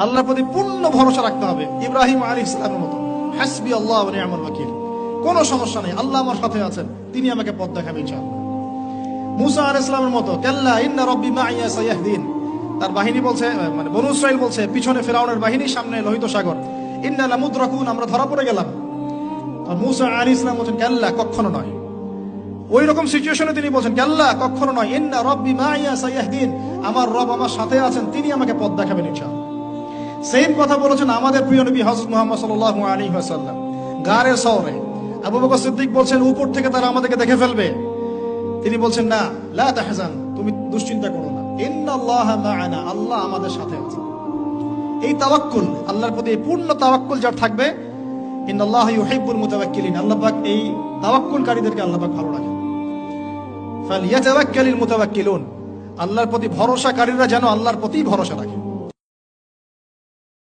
আল্লাহর প্রতি পূর্ণ ভরসা রাখতে হবে। ইব্রাহিম আলাইহিস সালামের মতো, হাসবি আল্লাহ ওয়া নি'মাল ওয়াকিল, কোনো সমস্যা নেই, আল্লাহ আমার সাথে আছেন, তিনি আমাকে পথ দেখাবেন ইনশাআল্লাহ। মুসা আলাইহিস সালামের মতো, কাল্লা ইন্না রাব্বি মাইয়া সায়াহদিন, তার বাহিনী বলছে, মানে বনু ইসরাইল বলছে, পিছনে ফিরআউনের বাহিনী, সামনে লোহিত সাগর, ইন্না লামুদরাকুন, আমরা ধরা পড়ে গেলাম। আর মুসা আলাইহিস সালাম বলেন, কাল্লা, কখনো নয়। ওই রকম সিচুয়েশনে তিনি বলছেন, কাল্লা, কখনো নয়, ইন্না রাব্বি মাইয়া সায়াহদিন, আমার রব আমার সাথে আছেন, তিনি আমাকে পথ দেখাবেন ইনশাআল্লাহ। সেম কথা বলেছেন আমাদের প্রিয় নবী হযরত মুহাম্মদ সাল্লাল্লাহু আলাইহি ওয়াসাল্লাম গারে সওরে। আবু বকর সিদ্দিক বলছেন, উপর থেকে তারা আমাদেরকে দেখে ফেলবে। তিনি বলছেন, না, লা তাহজান, তুমি দুশ্চিন্তা করো না, ইন্নাল্লাহা মা'ানা, আল্লাহ আমাদের সাথে আছেন। এই তাওয়াক্কুল, আল্লাহর প্রতি এই পূর্ণ তাওয়াক্কুল যার থাকবে, ইন্নাল্লাহা ইউহিব্বুল মুতাওয়াক্কিলিন, আল্লাহ পাক এই তাওয়াক্কুলকারীদেরকে আল্লাহ পাক ভালো রাখেন। ফালিয়াতাওয়াক্কালিল মুতাওয়াক্কিলুন, আল্লাহর প্রতি ভরসাকারীরা যেন আল্লাহর প্রতি ভরসা রাখে।